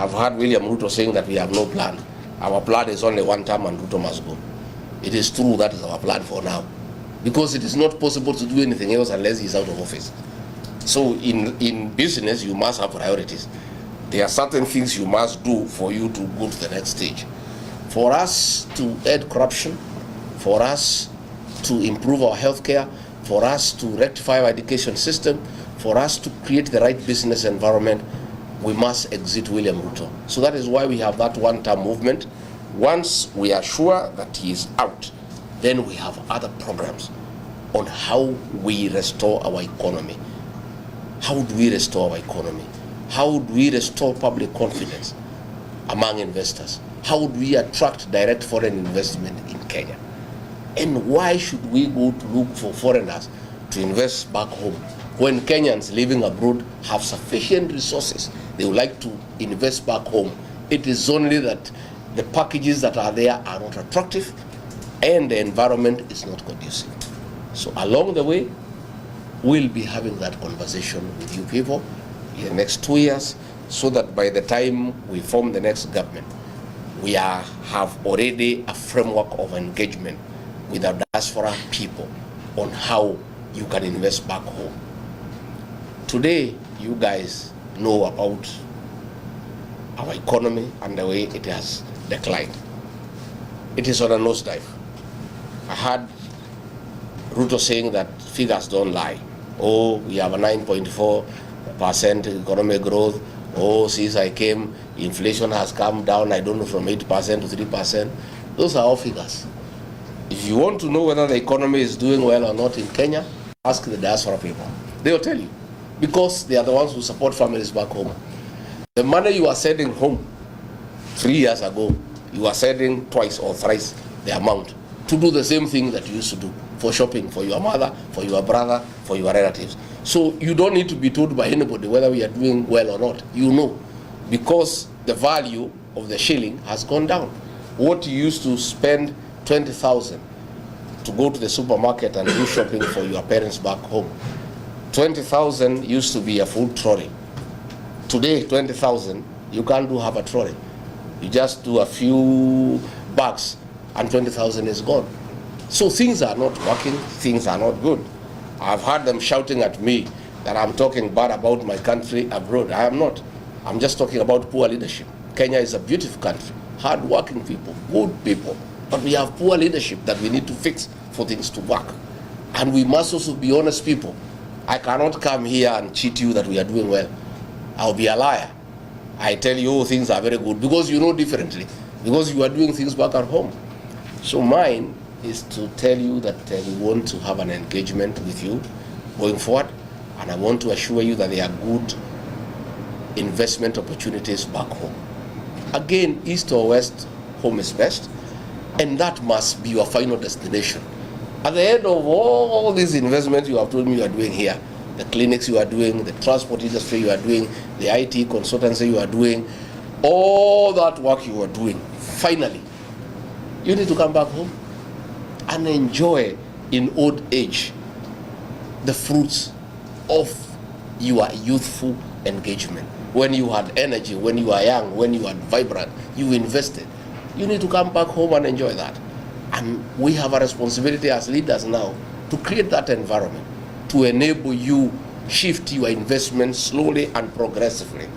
I've heard William Ruto saying that we have no plan. Our plan is only one term and Ruto must go. It is true, that is our plan for now. Because it is not possible to do anything else unless he's out of office. So in business, you must have priorities. There are certain things you must do for you to go to the next stage. For us to end corruption, for us to improve our healthcare, for us to rectify our education system, for us to create the right business environment, we must exit William Ruto. So that is why we have that one-term movement. Once we are sure that he is out, then we have other programs on how we restore our economy. How do we restore our economy? How do we restore public confidence among investors? How do we attract direct foreign investment in Kenya? And why should we go to look for foreigners to invest back home when Kenyans living abroad have sufficient resources? They would like to invest back home. It is only that the packages that are there are not attractive and the environment is not conducive. So along the way, we'll be having that conversation with you people in the next 2 years, so that by the time we form the next government, we have already a framework of engagement with our diaspora people on how you can invest back home. Today, you guys know about our economy and the way it has declined. It is on a nosedive. I heard Ruto saying that figures don't lie. Oh, we have a 9.4% economic growth. Oh, since I came, inflation has come down, I don't know, from 8% to 3%. Those are all figures. If you want to know whether the economy is doing well or not in Kenya, ask the diaspora people. They will tell you, because they are the ones who support families back home. The money you are sending home 3 years ago, you are sending twice or thrice the amount to do the same thing that you used to do, for shopping, for your mother, for your brother, for your relatives. So you don't need to be told by anybody whether we are doing well or not. You know, because the value of the shilling has gone down. What you used to spend 20,000 to go to the supermarket and do shopping for your parents back home, 20,000 used to be a full trolley. Today, 20,000, you can't do half a trolley. You just do a few bags and 20,000 is gone. So things are not working, things are not good. I've heard them shouting at me that I'm talking bad about my country abroad. I am not. I'm just talking about poor leadership. Kenya is a beautiful country, hard-working people, good people. But we have poor leadership that we need to fix for things to work. And we must also be honest people. I cannot come here and cheat you that we are doing well. I'll be a liar. I tell you, oh, things are very good, because you know differently, because you are doing things back at home. So mine is to tell you that we want to have an engagement with you going forward, and I want to assure you that there are good investment opportunities back home. Again, east or west, home is best, and that must be your final destination. At the end of all these investments you have told me you are doing here, the clinics you are doing, the transport industry you are doing, the IT consultancy you are doing, all that work you are doing, finally, you need to come back home and enjoy in old age the fruits of your youthful engagement. When you had energy, when you are young, when you are vibrant, you invested. You need to come back home and enjoy that. And we have a responsibility as leaders now to create that environment, to enable you shift your investment slowly and progressively,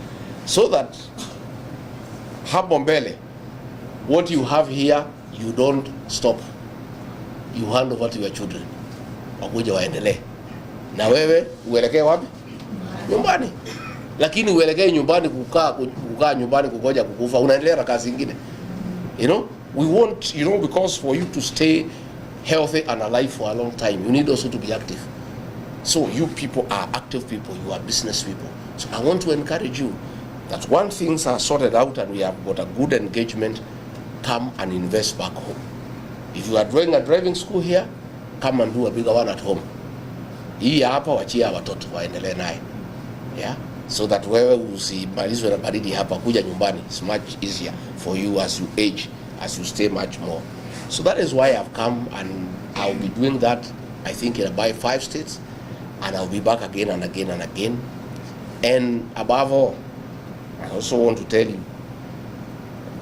so that hapo mbele, what you have here, you don't stop. You hand over to your children, wakuja waendelee. Na wewe uelekee wapi? Nyumbani. Lakini uelekee nyumbani kukaa nyumbani kugoja kukufa, unaendelea na kazi nyingine. You know, we want, you know, because for you to stay healthy and alive for a long time, you need also to be active. So you people are active people, you are business people. So I want to encourage you that once things are sorted out and we have got a good engagement, come and invest back home. If you are doing a driving school here, come and do a bigger one at home. Hii hapa wachia watoto waendelee naye. Yeah? So that wewe usimalizwe na baridi hapa, kuja nyumbani. It's much easier for you as you age, as you stay much more. So that is why I've come, and I'll be doing that, I think, in about 5 states, and I'll be back again and again and again. And above all, I also want to tell you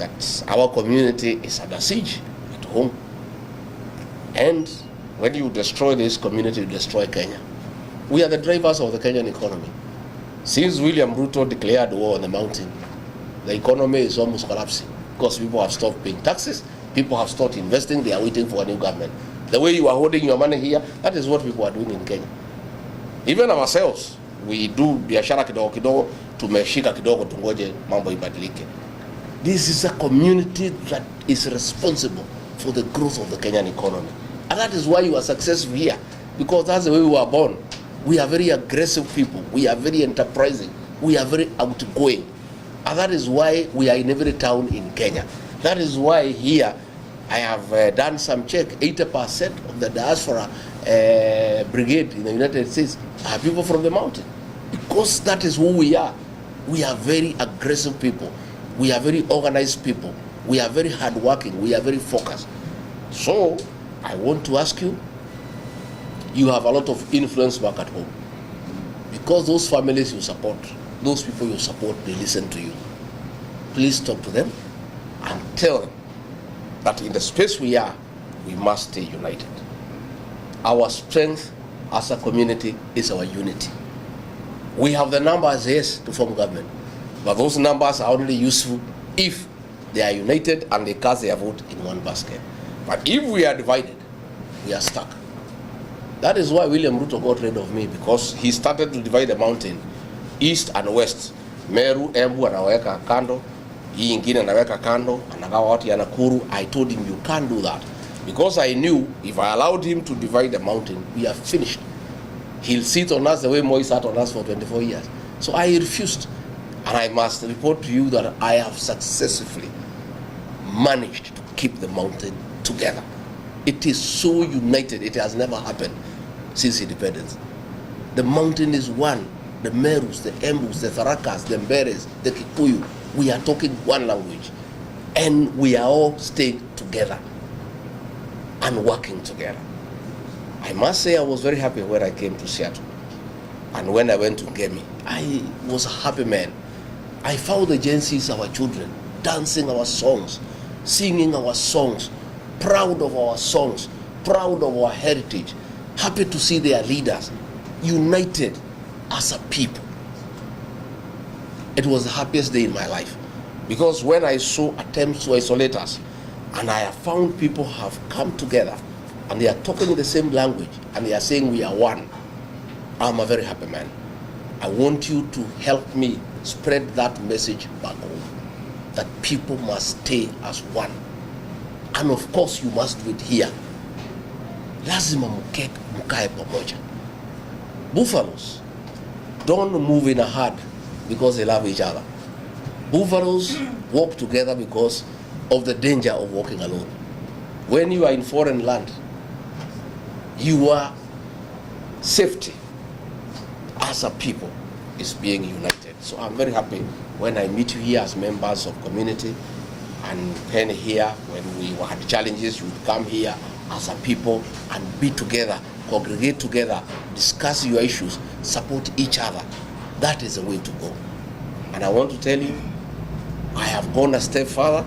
that our community is under siege at home. And when you destroy this community, you destroy Kenya. We are the drivers of the Kenyan economy. Since William Ruto declared war on the mountain, the economy is almost collapsing because people have stopped paying taxes, people have stopped investing, they are waiting for a new government. The way you are holding your money here, that is what people are doing in Kenya. Even ourselves, we do biashara kidogo kidogo, tumeshika kidogo tungoje mambo ibadilike. This is a community that is responsible for the growth of the Kenyan economy. And that is why you are successful here, because that's the way we were born. We are very aggressive people. We are very enterprising. We are very outgoing. And that is why we are in every town in Kenya. That is why here I have done some check. 80% of the diaspora brigade in the United States are people from the mountain. Because that is who we are. We are very aggressive people. We are very organized people. We are very hardworking. We are very focused. So I want to ask you, you have a lot of influence back at home. Because those families you support, those people you support, they listen to you. Please talk to them and tell them that in the space we are, we must stay united. Our strength as a community is our unity. We have the numbers, yes, to form government, but those numbers are only useful if they are united and they cast their vote in one basket. But if we are divided, we are stuck. That is why William Ruto got rid of me, because he started to divide the mountain east and west. Meru, Embu anaweka kando, hii ingine anaweka kando, anagawa watu ya Nakuru. I told him you can't do that, because I knew if I allowed him to divide the mountain, we are finished. He'll sit on us the way Moi sat on us for 24 years. So I refused, and I must report to you that I have successfully managed to keep the mountain together. It is so united, it has never happened since independence. The mountain is one. The Merus, the Embus, the Tharakas, the Mberes, the Kikuyu, we are talking one language. And we are all staying together and working together. I must say I was very happy when I came to Seattle. And when I went to Ngemi, I was a happy man. I found the Gen Zs, our children, dancing our songs, singing our songs, proud of our songs, proud of our heritage, happy to see their leaders united as a people. It was the happiest day in my life, because when I saw attempts to isolate us, and I have found people have come together and they are talking the same language and they are saying we are one, I'm a very happy man. I want you to help me spread that message back home, that people must stay as one. And of course you must do it here. Lazima mkae pamoja. Buffaloes don't move in a herd because they love each other. Buffaloes walk together because of the danger of walking alone. When you are in foreign land, your safety as a people is being united. So I'm very happy when I meet you here as members of community, and then here when we had challenges, you would come here as a people and be together, congregate together, discuss your issues, support each other. That is the way to go. And I want to tell you, I have gone a step further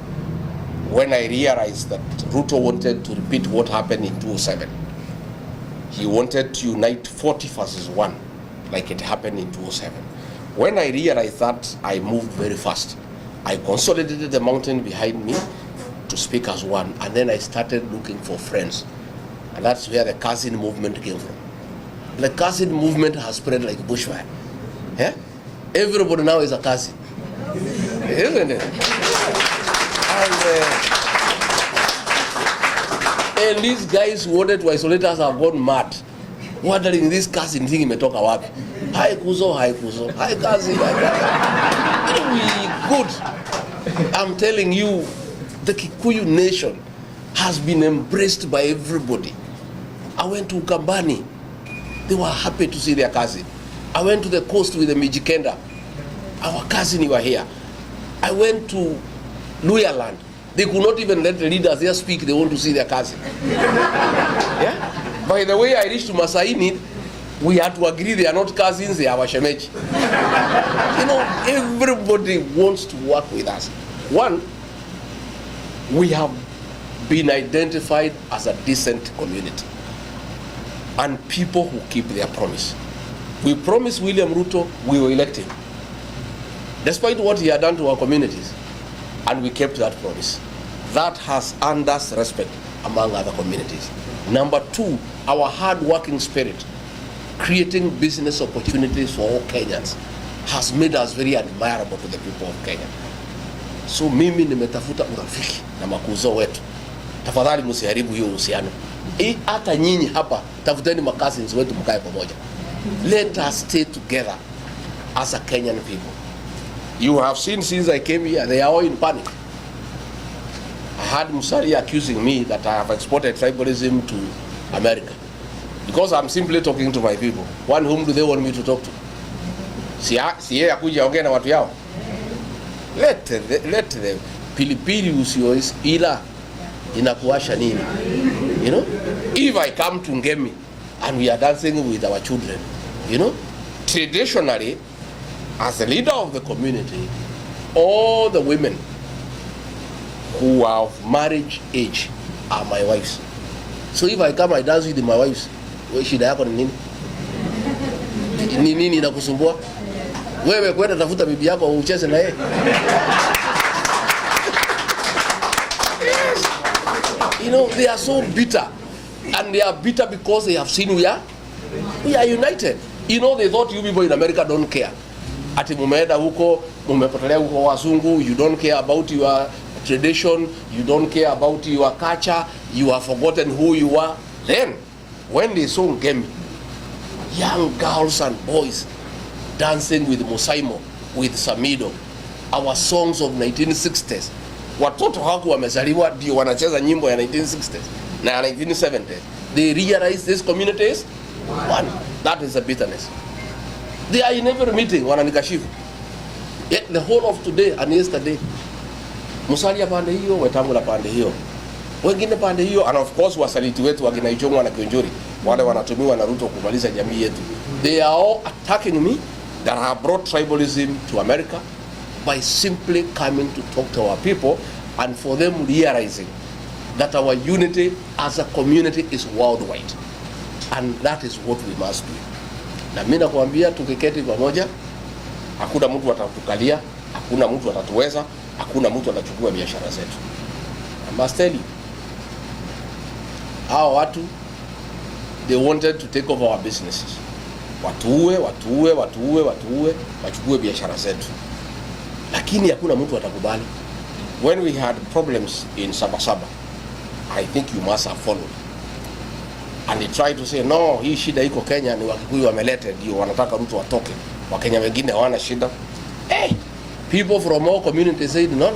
when I realized that Ruto wanted to repeat what happened in 2007. He wanted to unite 40 versus 1, like it happened in 2007. When I realized that, I moved very fast. I consolidated the mountain behind me to speak as one, and then I started looking for friends. And that's where the cousin movement came from. The cousin movement has spread like bushfire. Yeah? Everybody now is a cousin. Isn't it? And these guys who wanted to isolate us have gone mad, wondering this cousin thing imetoka wapi. Hi Kuzo, hi Kuzo, hi cousin, hi cousin. Good. I'm telling you, the Kikuyu nation has been embraced by everybody. I went to Ukambani. They were happy to see their cousin. I went to the coast with the Mijikenda. Our cousin were here. I went to Luyaland. They could not even let the leaders there speak. They want to see their cousin. Yeah? By the way, I reached to Masaini, we had to agree they are not cousins, they are our shemeji. You know, everybody wants to work with us. One, we have been identified as a decent community and people who keep their promise. We promised William Ruto we will elect him, despite what he had done to our communities, and we kept that promise. That has earned us respect among other communities. Number two, our hard-working spirit, creating business opportunities for all Kenyans, has made us very admirable to the people of Kenya. So mimi nimetafuta urafiki na makuzo wetu. Tafadhali msiharibu hiyo uhusiano. Hata nyinyi hapa tafuteni makazins wetu mkae pamoja. Let us stay together as a Kenyan people. You have seen since I came here, they are all in panic. I had Musalia accusing me that I have exported tribalism to America. Because I'm simply talking to my people. One, whom do they want me to talk to? Si yeye akuja ongea na watu yao. Let the pilipili usiois ila inakuasha nini? You know? If I come to Ngemi and we are dancing with our children, you know, traditionally, as a leader of the community, all the women who are of marriage age are my wives. So if I come, I dance with my wives. Shida yako ni nini? Ni nini inakusumbua? Wewe kwenda tafuta bibi yako ucheze na yeye. Yes. You know, they are so bitter. And they are bitter because they have seen we are united. You know, they thought you people in America don't care. Ati mumeenda huko, mumepotelea huko wazungu, you don't care about your tradition, you don't care about your culture, you have forgotten who you are. Then, when they saw Ngemi, young girls and boys dancing with Musaimo, with Samido, our songs of 1960s, watoto haku wamezaliwa ndio wanacheza nyimbo ya 1960s na 1970s. They realize these communities, one, that is a bitterness. They are in every meeting, wananikashifu. Yet the whole of today and yesterday, Musalia pande hiyo, Wetangula pande hiyo, wengine pande hiyo, and of course wasaliti wetu wakina Ichung'wa na Kionjori, wale wanatumiwa na Ruto kumaliza jamii yetu. They are all attacking me that have brought tribalism to America by simply coming to talk to our people and for them realizing that our unity as a community is worldwide, and that is what we must do. Na mimi nakwambia tukiketi pamoja, hakuna mtu atatukalia, hakuna mtu atatuweza, hakuna mtu atachukua biashara zetu. I must tell you, hao watu, they wanted to take over our businesses. Watuue, wachukue biashara zetu. Lakini hakuna mtu atakubali. When we had problems in Sabasaba, I think you must have followed. And they tried to say, no, hii shida iko Kenya, ni Wakikuyu wamelete, ndio wanataka Ruto atoke. Wakenya wengine hawana shida. Hey, people from all communities said, no.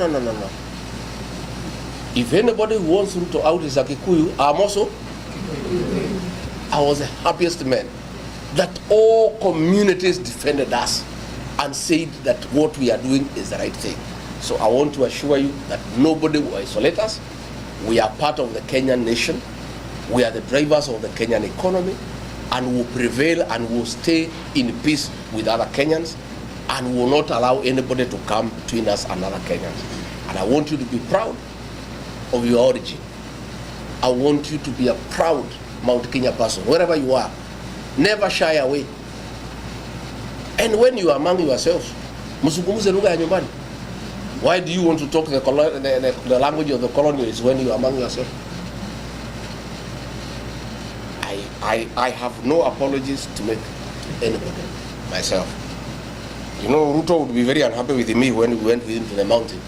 If anybody who wants Ruto out is a Kikuyu, I'm also. I was the happiest man that all communities defended us and said that what we are doing is the right thing. So I want to assure you that nobody will isolate us. We are part of the Kenyan nation. We are the drivers of the Kenyan economy, and will prevail and will stay in peace with other Kenyans, and will not allow anybody to come between us and other Kenyans. And I want you to be proud of your origin. I want you to be a proud Mount Kenya person, wherever you are. Never shy away. And when you are among yourselves, msungumuze lugha ya nyumbani. Why do you want to talk the language of the colonials when you are among yourselves? I have no apologies to make to anybody, myself. You know, Ruto would be very unhappy with me when we went with him to the mountain.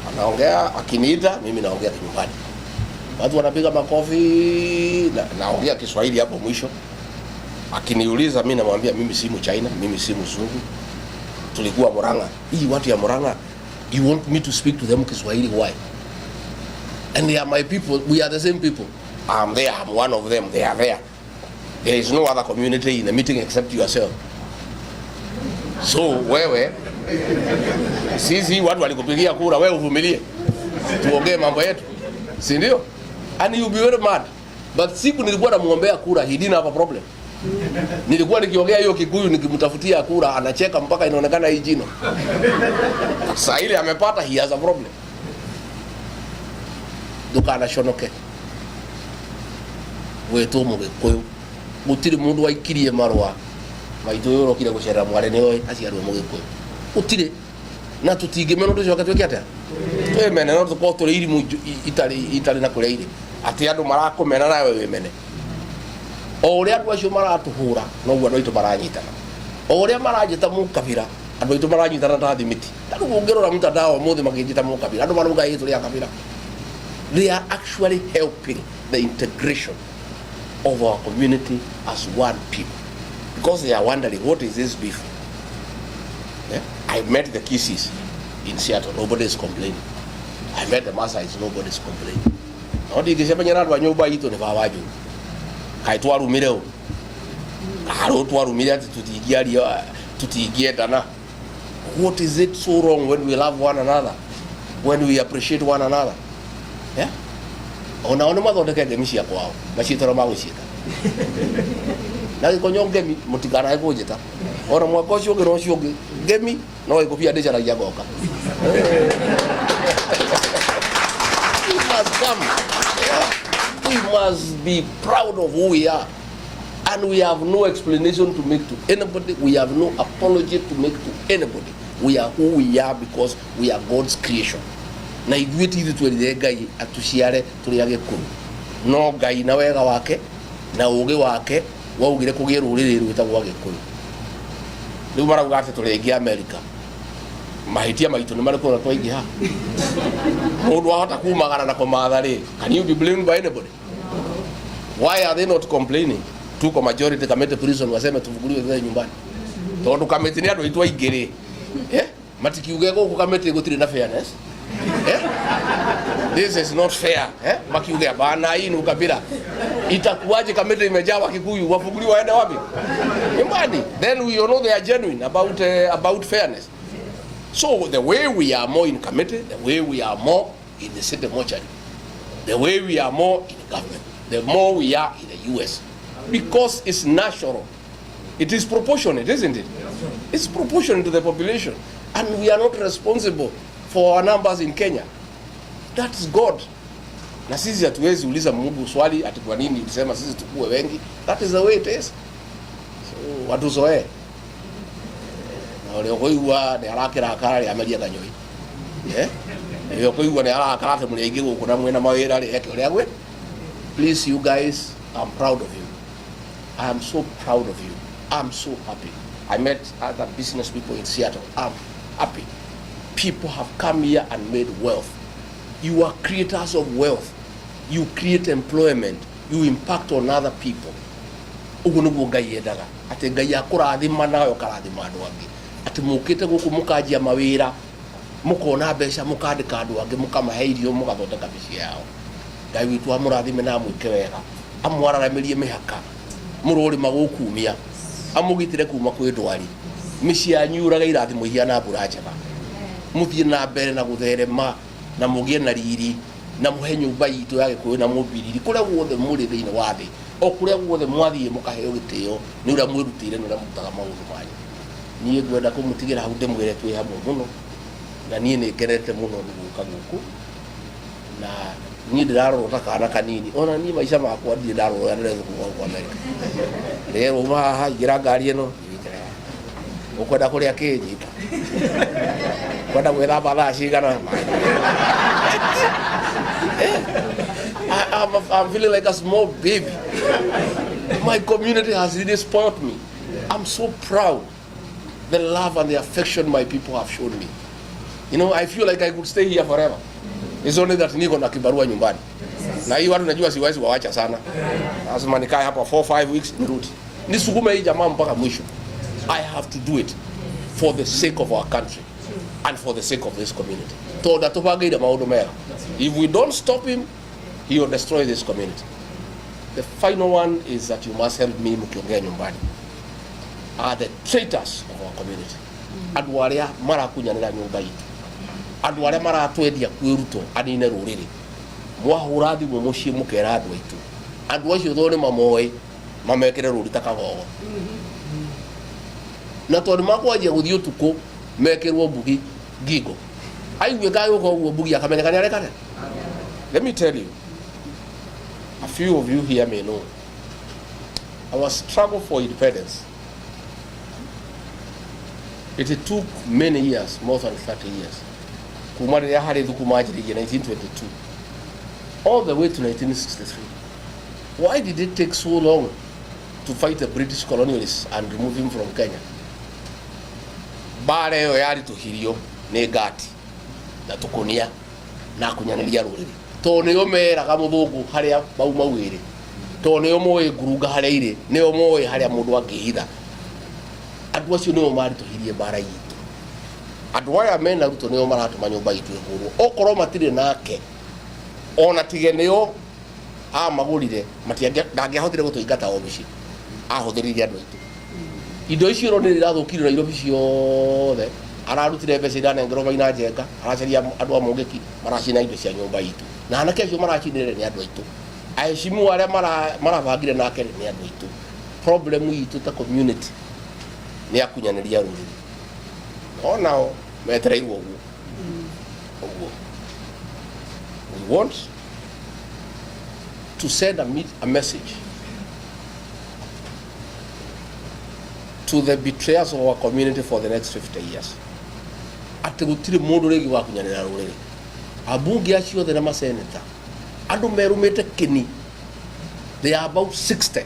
Anaongea akiniita, mimi naongea kinyumbani. Watu wanapiga makofi, naongea Kiswahili hapo mwisho. Akiniuliza mimi namwambia mimi si Mchina, mimi si Mzungu. Tulikuwa Murang'a. Hii watu ya Murang'a, you want me to speak to them Kiswahili, why? And they are my people, we are the same people. I'm there, I'm one of them, they are there. There is no other community in the meeting except yourself. So wewe, sisi watu walikupigia kura, wewe uvumilie. Tuongee mambo yetu. Si ndio? And you'll be very mad. But siku nilikuwa namuombea kura, he didn't have a problem. Nilikuwa nikiongea hiyo Kikuyu nikimtafutia kura, anacheka mpaka inaonekana hii jino. Sasa ile amepata, he has a problem. ndukanaconoke gwitwo mugikuyu gutiri mundu waikirie marwa maitå å rokire gå cerera mwarä nä oä aciarwo må gä kå yå na tå tingä mena tå coke twä ke atä twä mene no tå korwo tå rä irimu itarä na kå rä a irä atä andå marakå mena nawe wä mene o å rä a andå acio maratå hå ra noguo andå aitå maranyitana o å rä a maranjä ta må kabira andå aitå maranyitana ta thimiti tarä u å ngä rora mtandao må thä magä njä ta må kabira andå marauga ä tå rä a kabira. They are actually helping the integration of our community as one people. Because they are wondering, what is this beef? Yeah? I met the Kisses in Seattle, nobody is complaining. I met the Maasais, nobody is complaining. Nodi kisema nyara wa nyoba ito ne bawajo. Kai twaru mireo. Aro twaru mire ati tutigia dana. What is it so wrong when we love one another? When we appreciate one another? Yeah? Ona mathondeke ngemi cia kwao macitoro magucika na gikonyo ngemi mutikana ikunjita ona mwaka ucio ngi rocio ngi ngemi no ikubia ndicaragia ngoka. We must come. We must be proud of who we are, and we have no explanation to make to anybody. We have no apology to make to anybody. We are who we are because we are God's creation. Na ithuĩ tithu twerire Ngai atuciare tũrĩ agĩkũyũ no Ngai na wega wake na ũgĩ wake waugire kũgĩe rũrĩrĩ rwĩtagwo Agĩkũyũ. Rĩu marauga atĩ tũrĩ aingĩ Amerika, mahĩtia maitũ nĩ marĩkũ na twaingĩha mũndũ wahota kumagana na kũmatha rĩ? Can you be blamed by anybody? Why are they not complaining? Tuko majority Kamete prison waseme tuvuguliwe thutha nyumbani tondũ Kamete nĩ andũ aitũ aingĩ rĩ matikiuge gũkũ Kamete gũtirĩ na fairness. This is not fair. Makiuge bana hii ni ukabila. Itakuwaje Kamete imejaa Wakikuyu wafunguliwe waende wapi? Nyumbani. Then we know they are genuine about fairness. So the way we are more in Kamete, the way we are more in the city mortuary, the way we are more in government, the more we are in the US. Because it's natural. It is proportionate, isn't it? It's proportionate to the population. And we are not responsible for our numbers in Kenya. That's God. Na sisi hatuwezi uliza Mungu swali ati kwa nini ulisema sisi tukue wengi. That is the way it is. So watuzoe. Na wale koiwa ne arakira akara amelia kanyoi. Yo koiwa ne arakara te munegi guku na mwena mawira ri eke ri agwe. Please you guys, I'm proud of you. I am so proud of you. I'm so happy. I met other business people in Seattle. I'm happy. People have come here and made wealth. You are creators of wealth. You create employment. You impact on other people. Ugunugu Ngai endaga. Ati Ngai akurathima nawe ukarathima andu angi. Ati mukite guku mukajia mawira, mukona mbeca mukandika andu angi mukamahe irio mugathondeka mĩciĩ yao. Ngai witu amurathime na mwike wega. Amwararamirie mĩhaka. Mũrũri magukumia. Amugitire kuma kwĩ ndwari. Mĩciĩ yanyu yuraga irathimo ihana mbura njega. Muthie na mbere na gutherema na mugie na riri na muhe nyumba itu ya Gĩkũyũ na mubiriri kuria guothe muri thiini wa thi o kuria guothe mwathie mukaheo gitio ni uria mwirutire ni uria mutaga maundu manyu. Nie ngwenda kumutigira hau ndimwire twi hamwe muno na nie ni ngenete muno guka guku na nie ndirarota kana kanini ona nie maica makwa ndire ndarora ndire kwa Amerika rero haha ngira ngari ino ukwenda kuria kinyita kwenda gwithamba thaa cigana. I'm feeling like a small baby. My community has really spoiled me. I'm so proud. The love and the affection my people have shown me. You know, I feel like I could stay here forever. It's only that niko na kibarua nyumbani. Na hii watu najua siwezi wawacha sana. Lazima nikae hapa 4-5 weeks nirudi. Nisukume hii jamaa mpaka mwisho. I have to do it for the sake of our country and for the sake of this community. If we don't stop him, he will destroy this community. The final one is that you must help me mukiongea nyumbani. Are the traitors of our community. Andu aria marakunyanira nyumba itu. Andu aria maratwendia kwĩ Ruto anine rũrĩrĩ. Mwahũra thimũ mũciĩ mũkera andũ aitu. Andu acio thone mamoe mamekere rũri ta kagogo. Na tondũ makwanjia gũthiĩ ũtukũ mekerwo mbugi ngingo. Aigue kaĩ ũguo mbugi akamenyeka nĩ arekane. Let me tell you, a few of you here may know, our struggle for independence, it took many years, more than 30 years. 1922, all the way to 1963. Why did it take so long to fight the British colonialists and remove him from Kenya? Bara yo yari tuhirio ne gati na tukonia na kunyaniria ruriri to ne omera ga muthugu haria bauma wire to ne omoe guruga haria ire ne omoe haria mundu angihitha andu acio ne omari tuhirie bara yitu andu aya mena Ruto ne omaratuma nyumba yitu ihuru okorwo matire nake ona tigeneo magurire ndangĩahotire gũtũingata obici ahũthĩrire andũ aitũ indo icio ro nĩ irathũkire Nairobi ciothe ararutire mbeca iranengerwo Maina Njenga aracaria andũ a Mũngĩki maracina indo cia nyũmba itũ na anake acio maracinire nĩ andũ aitũ ahecimu arĩa marabangire nake nĩ andũ aitũ problem itũ ta community nĩ akunyanĩria rũrĩrĩ onao metereirwo ũguo we want to send a message to the betrayers of our community for the next 50 years. Ati gutire mundu regi wa kunyanira ruriri. Abunge acio the na senator. Andu merumete kini. They are about 60.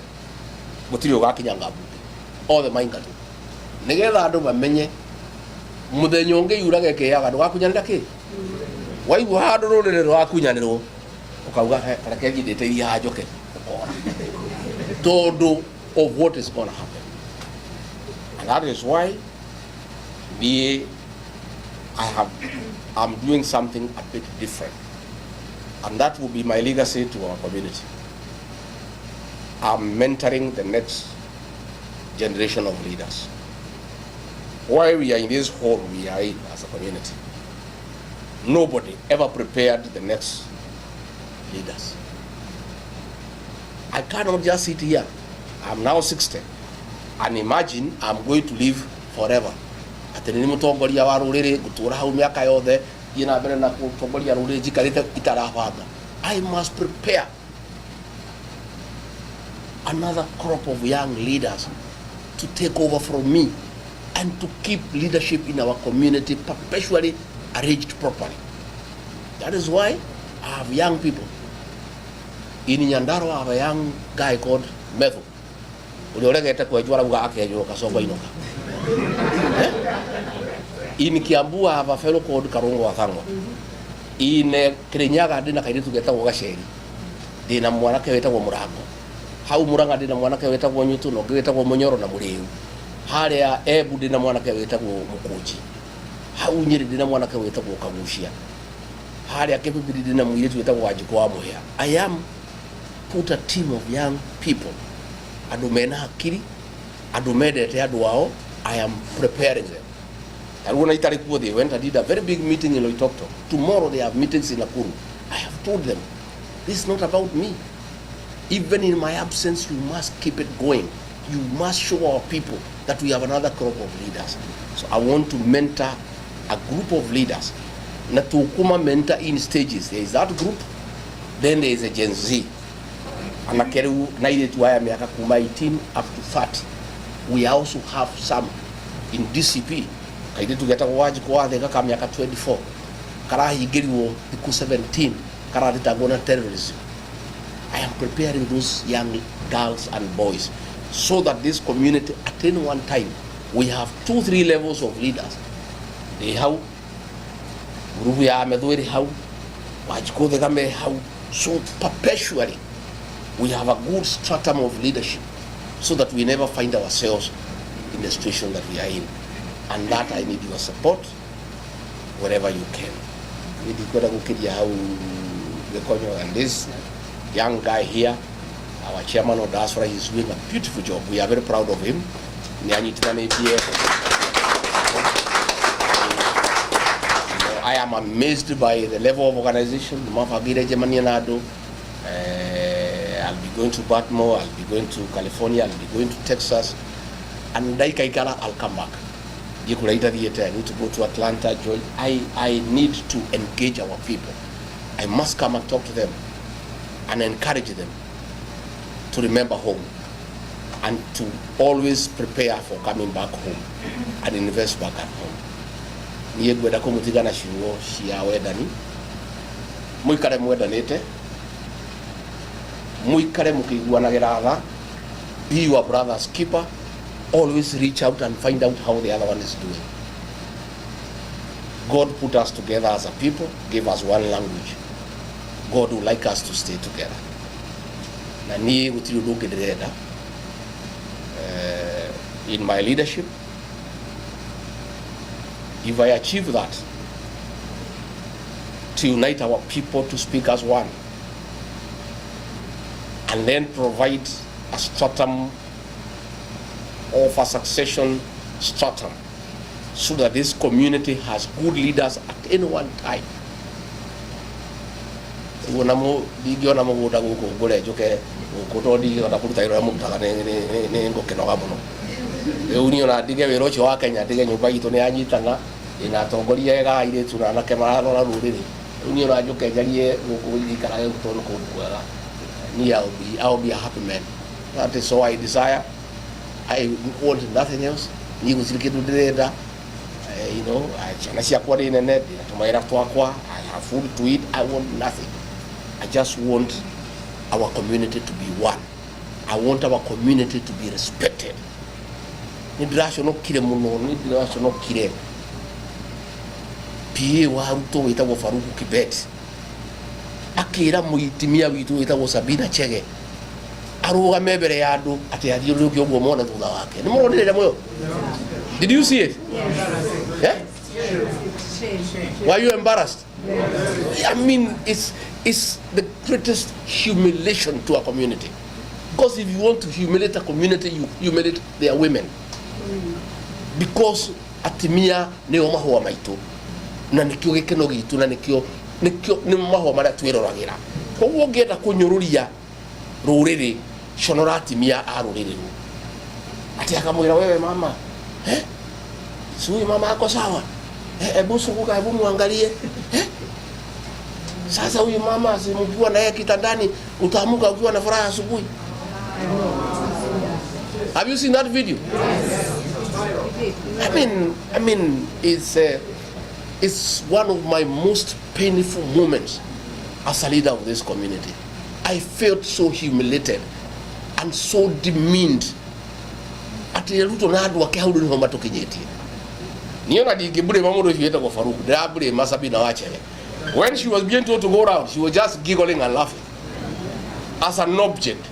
Gutire ugakinyanga abunge. All the maingatu. Nigetha andu bamenye muthenya ungi yuraga keyaga ndu gakunyanira ki. Waigua handu ruriri rwa kunyanirwo. Ukauga reke ngindite iria njoke. Todo of what is going to happen. And that is why I'm doing something a bit different. And that will be my legacy to our community. I'm mentoring the next generation of leaders. While we are in this hall we are in as a community, nobody ever prepared the next leaders. I cannot just sit here. I'm now 60 and imagine I'm going to live forever. Atene ni mutongoria wa ruriri gutura hau miaka yothe ina mbere na mutongoria ruriri jikarite itarabanga. I must prepare another crop of young leaders to take over from me and to keep leadership in our community perpetually arranged properly. That is why I have young people. In Nyandarua I have a young guy called Metho. Ulioleta kwa jwara uga akejo kasongo inoka. In Kiambu I have a fellow called Karongo Wathangwa. In Kirinyaga dina kairetu getagwo Gacheri. Dina mwanake wetagwo Murango. Hau Muranga dina mwanake wetagwo Nyutu no wetagwo Munyoro na Muriu. Haria Ebu dina mwanake wetagwo Mukuji. Hau Nyeri dina mwanake wetagwo Kagushia. Haria Kepibiri dina mwiretu wetagwo Wajikwa Muhia. I am put a team of young people. Andu mena akiri, andu medete andu wao. I am preparing them. And when they went and did a very big meeting in Loitokto. Tomorrow they have meetings in Nakuru. I have told them, this is not about me. Even in my absence, you must keep it going. You must show our people that we have another crop of leaders. So I want to mentor a group of leaders. Na tukuma mentor in stages. There is that group, then there is a Gen Z. Anakeru naide tuaya miaka kuma 18 up to 30. We also have some in DCP. Kaide tugeta waji kwa thega ka miaka 24. Kara higiriwo iku 17. Kara ditagona terrorism. I am preparing those young girls and boys so that this community at any one time we have 2-3 levels of leaders. They how group ya medweri how waji kwa thega me how, so perpetually we have a good stratum of leadership so that we never find ourselves in the situation that we are in. And that I need your support wherever you can. And this young guy here, our chairman of diaspora, is doing a beautiful job. We are very proud of him. I am amazed by the level of organization. I'll be going to Baltimore, I'll be going to California, I'll be going to Texas, and I'll come back. I need to go to Atlanta, Georgia. I need to engage our people. I must come and talk to them and encourage them to remember home and to always prepare for coming back home and invest back at home. Niye gweda ko mutigana shiwo shia wedani muikare mwedanite muikare mukiguanagira tha, be your brother's keeper, always reach out and find out how the other one is doing. God put us together as a people, gave us one language. God would like us to stay together. Na niye gutiri nduke ndirenda in my leadership. If I achieve that, to unite our people to speak as one, and then provide a stratum of a succession stratum, so that this community has good leaders at any one time. Unamo digiona mo goda go gole joke ko to di na kuruta iro mo taka ne ngo keno gamuno e uniona dige wero cho wa Kenya dige nyumba itu ne anyitana ina tongoria ga ire tuna na kemara no ruriri uniona joke jalie go ikara yo to no ko kwara ni I'll be a happy man. That is so I desire. I want nothing else. Ni gusirikitu direda you know, I chanasia kwa ine net tumaira kwa I have food to eat. I want nothing. I just want our community to be one. I want our community to be respected. Nidrasho no kire muno, nidrasho no kire. Pie wa Ruto wita wo Faruku Kibet. Akira muitimia witu wita wo Sabina Chege. Aruga mebere yadu ati adi yogo yogo mona tuda wake. Ni moro ndile moyo. Did you see it? Yes. Yeah? Were you embarrassed? I mean, it's the greatest humiliation to a community. Because if you want to humiliate a community, you humiliate their women. Because atimia ne omaho maito na nikyo gekeno gitu na nikyo ni maho mara twirораgira. Koguo ngenda kunyururia ruriri shonora atimia a ruriri. Ati akamwira wewe mama, sui mama ako sawa. Ebu sukuka, hebu muangalie. Sasa huyu mama asimjua na yeye kitandani utaamka ukiwa na furaha asubuhi. Have you seen that video? I mean it's one of my most painful moments as a leader of this community. I felt so humiliated and so demeaned. Ati Ruto na andu ake haudu ni homa tukinyeti. Niona digibure mamudo hieta kwa Faruku. Dabure masabi na wachele. When she was being told to go around, she was just giggling and laughing as an object.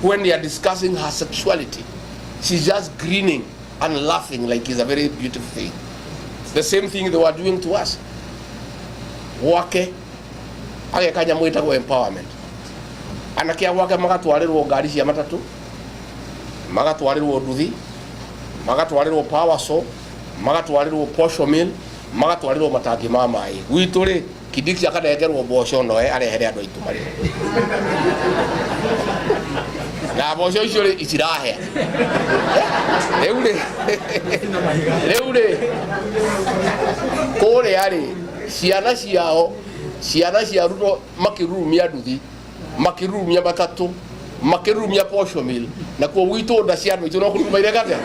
When they are discussing her sexuality, she's just grinning and laughing like it's a very beautiful thing. It's the same thing they were doing to us. Wake age kanya mwita go empowerment. Anakia wake magatwarirwo ngari cia matatu, magatwarirwo nduthi, magatwarirwo power saw, magatwarirwo posho mill, magatwarirwo matangi ma mai. Gwitu ri kidiki akanegerwo mboco no arehere andu aitu mari. Na mboco icio ri itirahe. Reure kore ari ciana cia Ruto makirumia nduthi, makirumia matatu, makirumia posho mill, na kwa gwitu nda cia andu aitu no kuruma ire gate.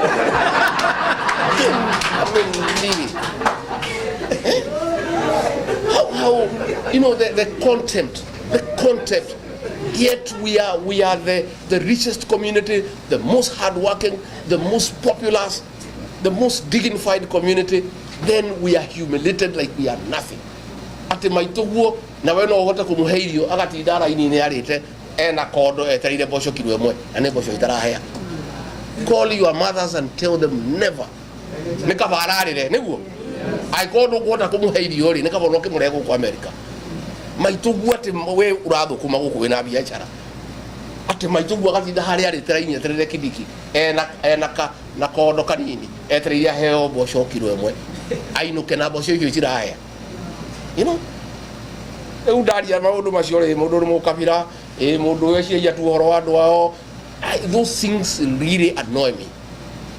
How you know the contempt, yet we are the richest community, the most hardworking, the most populous, the most dignified community, then we are humiliated like we are nothing. Ati maituguo na we no uhota kumuheirio agatindara ini ni arite ena kodo eterire bosho kilo emwe ane bosho itarahea. Call your mothers and tell them never. Nikabararire niguo aikodo kwota kumuheirio ri nikaboroke murego kwa America. Maituguo ati we urathu kuma guku wina biashara. Ati maituguo agatinda hari arite raini eterire kidiki ena na kodo kanini eterire heo bosho kilo emwe ainuke na bosho hiyo itirahea. You know, those things really annoy me,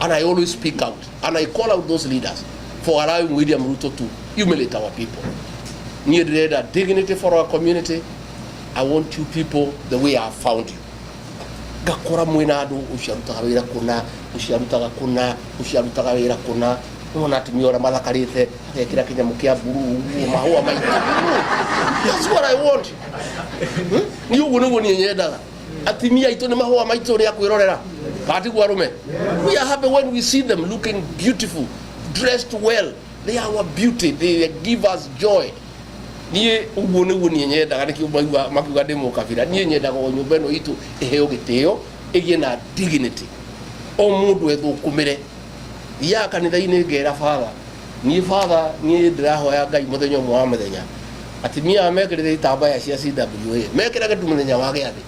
and I always speak out and I call out those leaders for allowing William Ruto to humiliate our people. Need a dignity for our community. I want you people the way I found you. Gakora mwinadu usharutaga wira kuna, usharutaga kuna, usharutaga wira kuna. Mwana timiora mathakarite akekira kinyamu kia buru mahua maito. That's what I want. Ni ugu nugu ni nyendaga. Atimia ito ni mahua maito ni ya kuirorera. Kati guarume. We are happy when we see them looking beautiful, dressed well. They are our beauty. They give us joy. Niye ugu nugu ni nyendaga ni kiumagiwa makiuga demo kafira. Niye nyendaga o nyumba ino itu eheo giteo egie na dignity. O mundu ethukumire. Ya kanitha-ini ngera father ni father ni ndirahoya Ngai muthenya mwa muthenya atimia mekirire itambaya cia CWA mekiraga tu muthenya wa giathi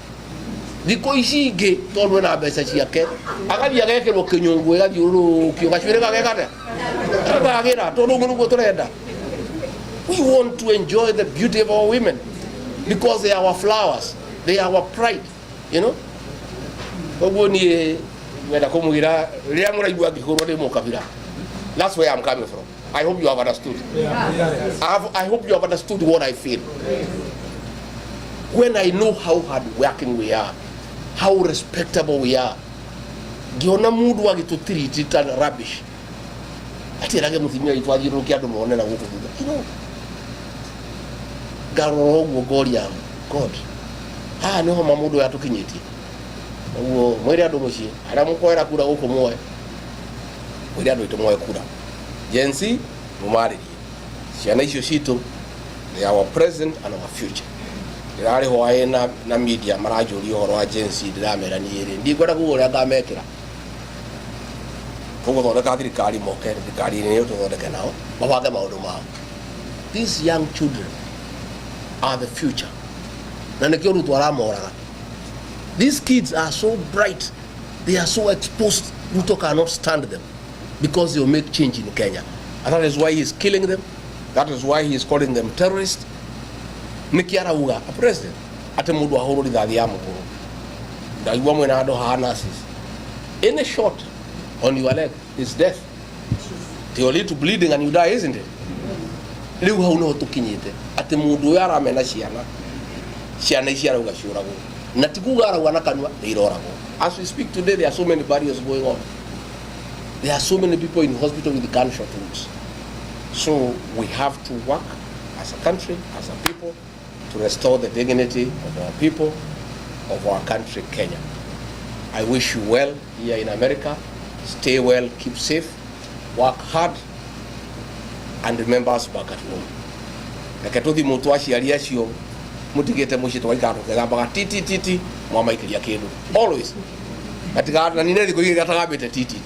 thiko ici ingi tondu na mbeca ciake agathi agekirwo kinyungu gathiurukio gacwire gagekate agagira tondu ngunugo turenda. We want to enjoy the beauty of our women because they are our flowers, they are our pride, you know. Koguo ni wenda kumugira ria muraigua ngihurwo ndi mukabira. That's where I'm coming from. I hope you have understood. I hope you have understood what I feel. When I know how hard working we are, how respectable we are, giona mundu agitutiriti ta rubbish. Ati rage mutimia itwathirukia andu mone na guku thutha. You know, garoro gogoria God. No mamundu yatukinyitie. Uo mwere andu mucie ara mukoera kura guku moe. Mwere andu itu moe kura. Jensi mumaririe. Ciana icio citu, they are our present and our future. Ndirari hoaye na media marajuri horo wa jensi ndiramera ni iri. Ndikwenda kugura ngamekira. Koguo thondeka thirikari moke thirikari ni yo tuthondeke nao. Mabange maundu mao. These young children are the future. Na nikio Ruto aramoraga. These kids are so bright, they are so exposed, Ruto cannot stand them because they will make change in Kenya. And that is why he is killing them. That is why he is calling them terrorists. Nikiara uga, a president, ate mudu ahoro di dhadi ya mkuru. Ndaiwa mwena ado harnesses. Any shot on your leg is death. They will lead to bleeding and you die, isn't it? Liu hauno hotukinyite. Ate mudu yara mena shiana. Shiana ishiara uga shurago. Natikuga wana kanwa neirorago. As we speak today, there are so many barriers going on. There are so many people in hospital with gunshot wounds. So we have to work as a country, as a people, to restore the dignity of our people, of our country, Kenya. I wish you well here in America. Stay well, keep safe, work hard, and remember us back at home. Nakatothi mutu aciari acio mutigete muci twaikaro kegambaga titi mwamaikiria kindu always atigana ni neri kuiga gatagambite titi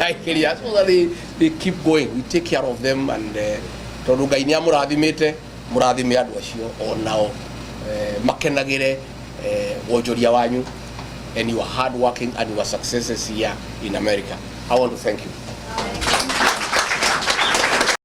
aikiria so that they keep going. We take care of them and tondu Ngai ni amurathimite murathime andu acio onao makenagire wonjoria wanyu and you are hard working and your successes here in America. I want to thank you.